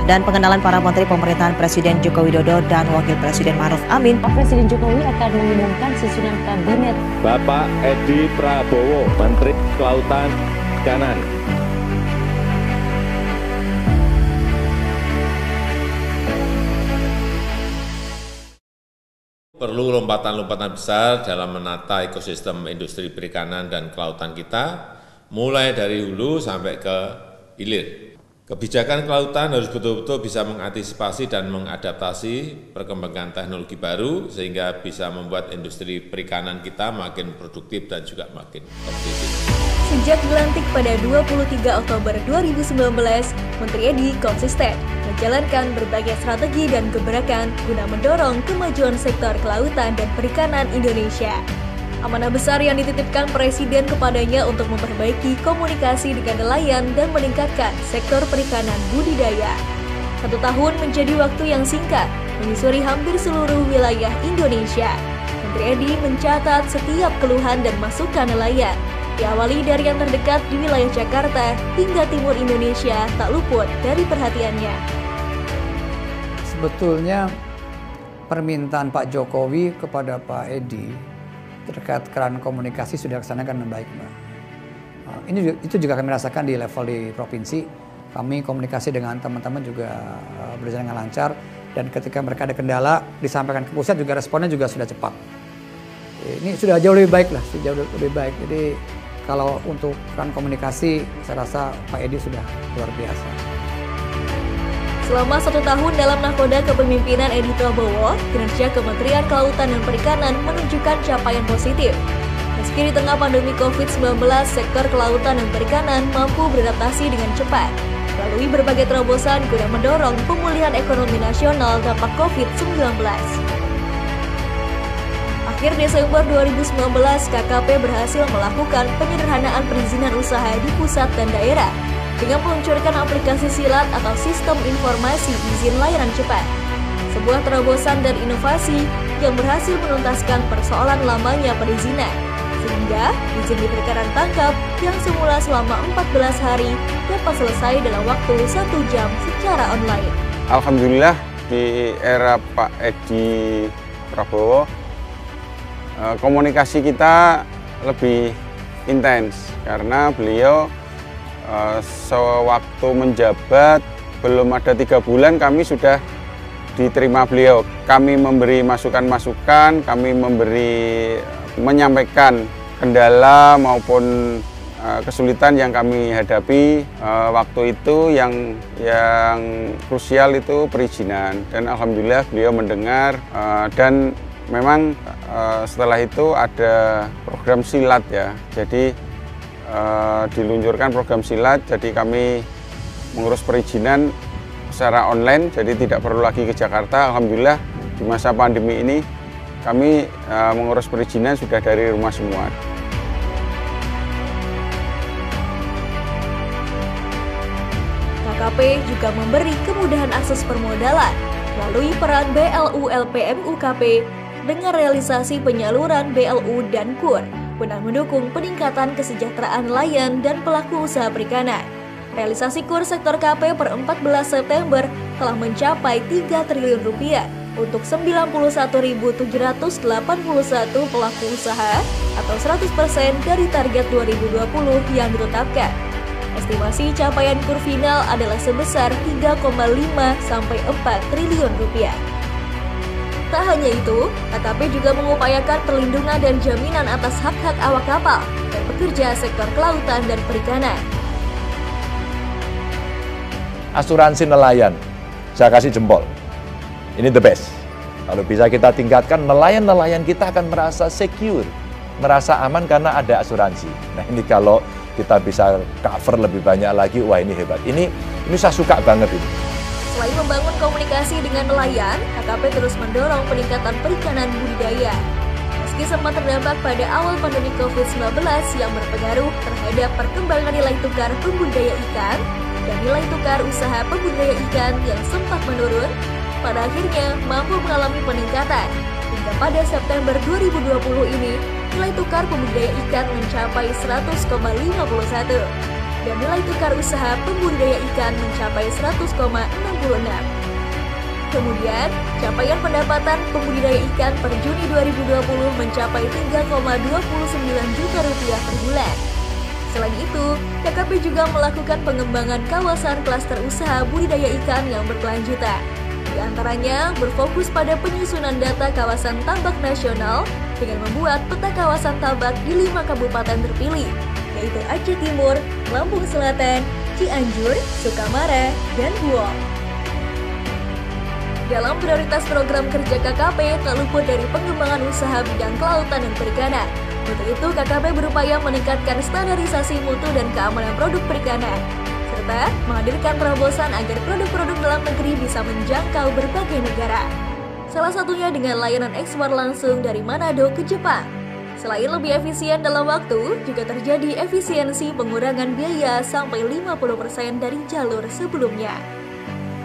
dan pengenalan para menteri pemerintahan Presiden Joko Widodo dan Wakil Presiden Ma'ruf Amin. Presiden Jokowi akan mengumumkan susunan kabinet. Bapak Edi Prabowo, Menteri Kelautan Perikanan. Perlu lompatan-lompatan besar dalam menata ekosistem industri perikanan dan kelautan kita, mulai dari hulu sampai ke hilir. Kebijakan kelautan harus betul-betul bisa mengantisipasi dan mengadaptasi perkembangan teknologi baru, sehingga bisa membuat industri perikanan kita makin produktif dan juga makin kompetitif. Sejak dilantik pada 23 Oktober 2019, Menteri Edi konsisten menjalankan berbagai strategi dan gebrakan guna mendorong kemajuan sektor kelautan dan perikanan Indonesia. Amanah besar yang dititipkan Presiden kepadanya untuk memperbaiki komunikasi dengan nelayan dan meningkatkan sektor perikanan budidaya. 1 tahun menjadi waktu yang singkat, menyusuri hampir seluruh wilayah Indonesia. Menteri Edi mencatat setiap keluhan dan masukan nelayan. Diawali dari yang terdekat di wilayah Jakarta hingga timur Indonesia tak luput dari perhatiannya. Sebetulnya permintaan Pak Jokowi kepada Pak Edi terkait keran komunikasi sudah dilaksanakan dengan baik, Mbak. Itu juga kami rasakan di level di provinsi. Kami komunikasi dengan teman-teman juga berjalan dengan lancar, dan ketika mereka ada kendala disampaikan ke pusat juga responnya juga sudah cepat. Ini sudah jauh lebih baik lah, jauh lebih baik. Jadi kalau untuk keran komunikasi saya rasa Pak Edi sudah luar biasa. Selama 1 tahun dalam nakoda kepemimpinan Edi Prabowo, kinerja Kementerian Kelautan dan Perikanan menunjukkan capaian positif. Meski di tengah pandemi COVID-19, sektor kelautan dan perikanan mampu beradaptasi dengan cepat melalui berbagai terobosan guna mendorong pemulihan ekonomi nasional dampak COVID-19. Akhir Desember 2019, KKP berhasil melakukan penyederhanaan perizinan usaha di pusat dan daerah dengan meluncurkan aplikasi SILAT atau Sistem Informasi Izin Layanan Cepat. Sebuah terobosan dan inovasi yang berhasil menuntaskan persoalan lamanya perizinan, sehingga izin di perikanan tangkap yang semula selama 14 hari dapat selesai dalam waktu 1 jam secara online. Alhamdulillah di era Pak Edi Prabowo, komunikasi kita lebih intens karena beliau sewaktu menjabat belum ada 3 bulan kami sudah diterima beliau. Kami memberi masukan-masukan, kami menyampaikan kendala maupun kesulitan yang kami hadapi waktu itu. Yang krusial itu perizinan, dan alhamdulillah beliau mendengar, dan memang setelah itu ada program SILAT ya. Jadi diluncurkan program SILAT, jadi kami mengurus perizinan secara online, jadi tidak perlu lagi ke Jakarta. Alhamdulillah di masa pandemi ini kami mengurus perizinan sudah dari rumah semua. KKP juga memberi kemudahan akses permodalan melalui peran BLU LPM UKP dengan realisasi penyaluran BLU dan KUR guna mendukung peningkatan kesejahteraan nelayan dan pelaku usaha perikanan. Realisasi KUR sektor KP per 14 September telah mencapai 3 triliun rupiah untuk 91.781 pelaku usaha atau 100% dari target 2020 yang ditetapkan. Estimasi capaian KUR final adalah sebesar 3,5 sampai 4 triliun rupiah. Tak hanya itu, KKP juga mengupayakan perlindungan dan jaminan atas hak-hak awak kapal dan pekerja sektor kelautan dan perikanan. Asuransi nelayan, saya kasih jempol. Ini the best. Kalau bisa kita tingkatkan, nelayan-nelayan kita akan merasa secure, merasa aman karena ada asuransi. Nah ini kalau kita bisa cover lebih banyak lagi, wah ini hebat. Ini saya suka banget ini. Selain membangun komunikasi dengan nelayan, KKP terus mendorong peningkatan perikanan budidaya. Meski sempat terdampak pada awal pandemi COVID-19 yang berpengaruh terhadap perkembangan nilai tukar pembudidaya ikan dan nilai tukar usaha pembudidaya ikan yang sempat menurun, pada akhirnya mampu mengalami peningkatan. Hingga pada September 2020 ini, nilai tukar pembudidaya ikan mencapai 100,51. dan nilai tukar usaha pembudidaya ikan mencapai 100,66. Kemudian, capaian pendapatan pembudidaya ikan per Juni 2020 mencapai 3,29 juta rupiah per bulan. Selain itu, KKP juga melakukan pengembangan kawasan klaster usaha budidaya ikan yang berkelanjutan. Di antaranya berfokus pada penyusunan data kawasan tambak nasional dengan membuat peta kawasan tambak di 5 kabupaten terpilih, yaitu Aceh Timur, Lampung Selatan, Cianjur, Sukamara, dan Buol. Dalam prioritas program kerja KKP tak luput dari pengembangan usaha bidang kelautan dan perikanan. Untuk itu, KKP berupaya meningkatkan standarisasi mutu dan keamanan produk perikanan, serta menghadirkan terobosan agar produk-produk dalam negeri bisa menjangkau berbagai negara. Salah satunya dengan layanan ekspor langsung dari Manado ke Jepang. Selain lebih efisien dalam waktu, juga terjadi efisiensi pengurangan biaya sampai 50% dari jalur sebelumnya.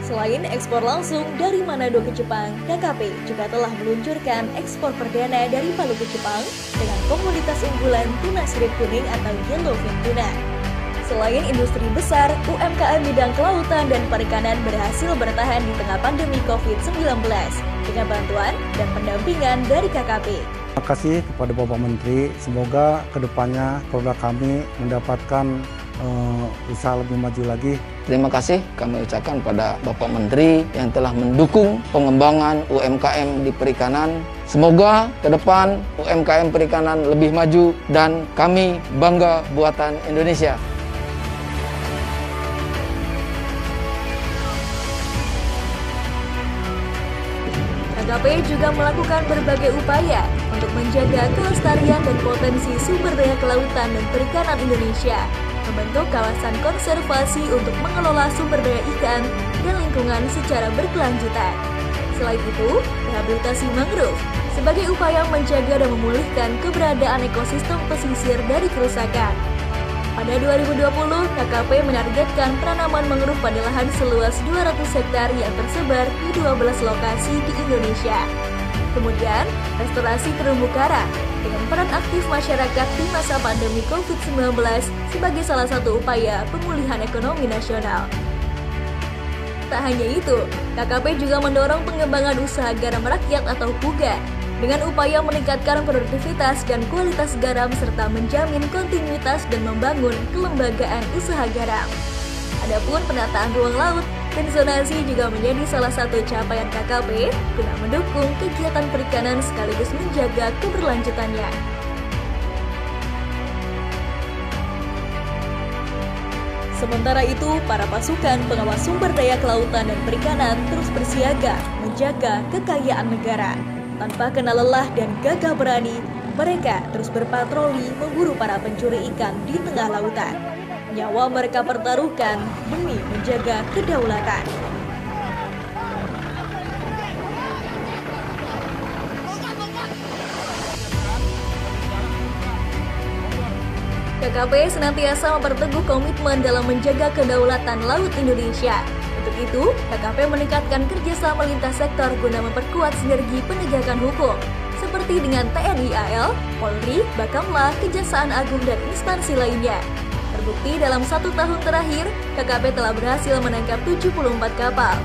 Selain ekspor langsung dari Manado ke Jepang, KKP juga telah meluncurkan ekspor perdana dari Palu ke Jepang dengan komoditas unggulan tuna sirip kuning atau yellowfin tuna. Selain industri besar, UMKM bidang kelautan dan perikanan berhasil bertahan di tengah pandemi COVID-19 dengan bantuan dan pendampingan dari KKP. Terima kasih kepada Bapak Menteri, semoga kedepannya produk kami mendapatkan usaha lebih maju lagi. Terima kasih kami ucapkan pada Bapak Menteri yang telah mendukung pengembangan UMKM di perikanan. Semoga ke depan UMKM perikanan lebih maju dan kami bangga buatan Indonesia. KKP juga melakukan berbagai upaya untuk menjaga kelestarian dan potensi sumber daya kelautan dan perikanan Indonesia, membentuk kawasan konservasi untuk mengelola sumber daya ikan dan lingkungan secara berkelanjutan. Selain itu, rehabilitasi mangrove sebagai upaya menjaga dan memulihkan keberadaan ekosistem pesisir dari kerusakan. Pada 2020, KKP menargetkan penanaman mangrove pada lahan seluas 200 hektar yang tersebar di 12 lokasi di Indonesia. Kemudian, restorasi terumbu karang dengan peran aktif masyarakat di masa pandemi COVID-19 sebagai salah satu upaya pemulihan ekonomi nasional. Tak hanya itu, KKP juga mendorong pengembangan usaha garam rakyat atau PUGA dengan upaya meningkatkan produktivitas dan kualitas garam serta menjamin kontinuitas dan membangun kelembagaan usaha garam. Adapun penataan ruang laut dan zonasi juga menjadi salah satu capaian KKP guna mendukung kegiatan perikanan sekaligus menjaga keberlanjutannya. Sementara itu, para pasukan pengawas sumber daya kelautan dan perikanan terus bersiaga menjaga kekayaan negara. Tanpa kenal lelah dan gagah berani, mereka terus berpatroli memburu para pencuri ikan di tengah lautan. Nyawa mereka pertaruhkan demi menjaga kedaulatan. KKP senantiasa memperteguh komitmen dalam menjaga kedaulatan laut Indonesia. Untuk itu, KKP meningkatkan kerjasama lintas sektor guna memperkuat sinergi penegakan hukum, seperti dengan TNI AL, Polri, Bakamla, Kejaksaan Agung, dan instansi lainnya. Terbukti dalam 1 tahun terakhir, KKP telah berhasil menangkap 74 kapal.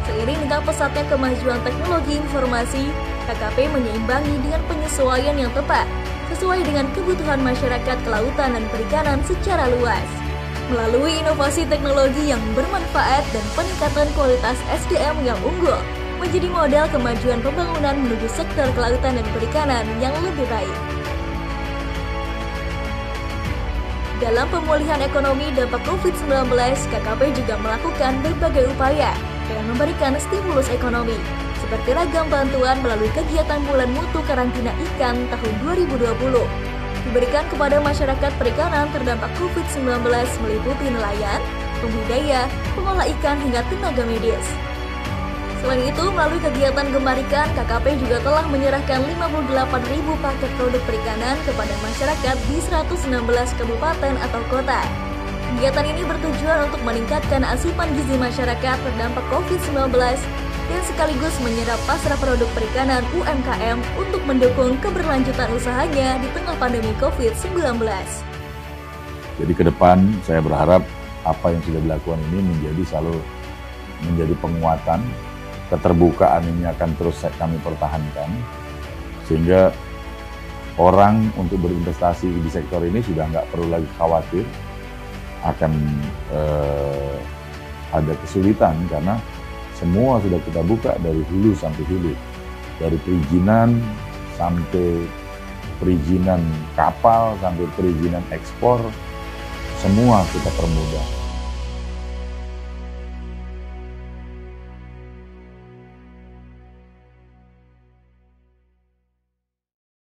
Seiring dengan pesatnya kemajuan teknologi informasi, KKP menyeimbangi dengan penyesuaian yang tepat, sesuai dengan kebutuhan masyarakat kelautan dan perikanan secara luas. Melalui inovasi teknologi yang bermanfaat dan peningkatan kualitas SDM yang unggul, menjadi modal kemajuan pembangunan menuju sektor kelautan dan perikanan yang lebih baik. Dalam pemulihan ekonomi dampak COVID-19, KKP juga melakukan berbagai upaya dengan memberikan stimulus ekonomi, seperti ragam bantuan melalui kegiatan bulan mutu karantina ikan tahun 2020, diberikan kepada masyarakat perikanan terdampak COVID-19 meliputi nelayan, pembudidaya, pengolah ikan hingga tenaga medis. Selain itu, melalui kegiatan Gemar Ikan, KKP juga telah menyerahkan 58.000 paket produk perikanan kepada masyarakat di 116 kabupaten atau kota. Kegiatan ini bertujuan untuk meningkatkan asupan gizi masyarakat terdampak COVID-19 dan sekaligus menyerap pasar produk perikanan UMKM untuk mendukung keberlanjutan usahanya di tengah pandemi COVID-19. Jadi ke depan saya berharap apa yang sudah dilakukan ini selalu menjadi penguatan, keterbukaan ini akan terus kami pertahankan, sehingga orang untuk berinvestasi di sektor ini sudah nggak perlu lagi khawatir akan ada kesulitan, karena semua sudah kita buka dari hulu sampai hilir, dari perizinan sampai perizinan kapal sampai perizinan ekspor, semua kita permudah.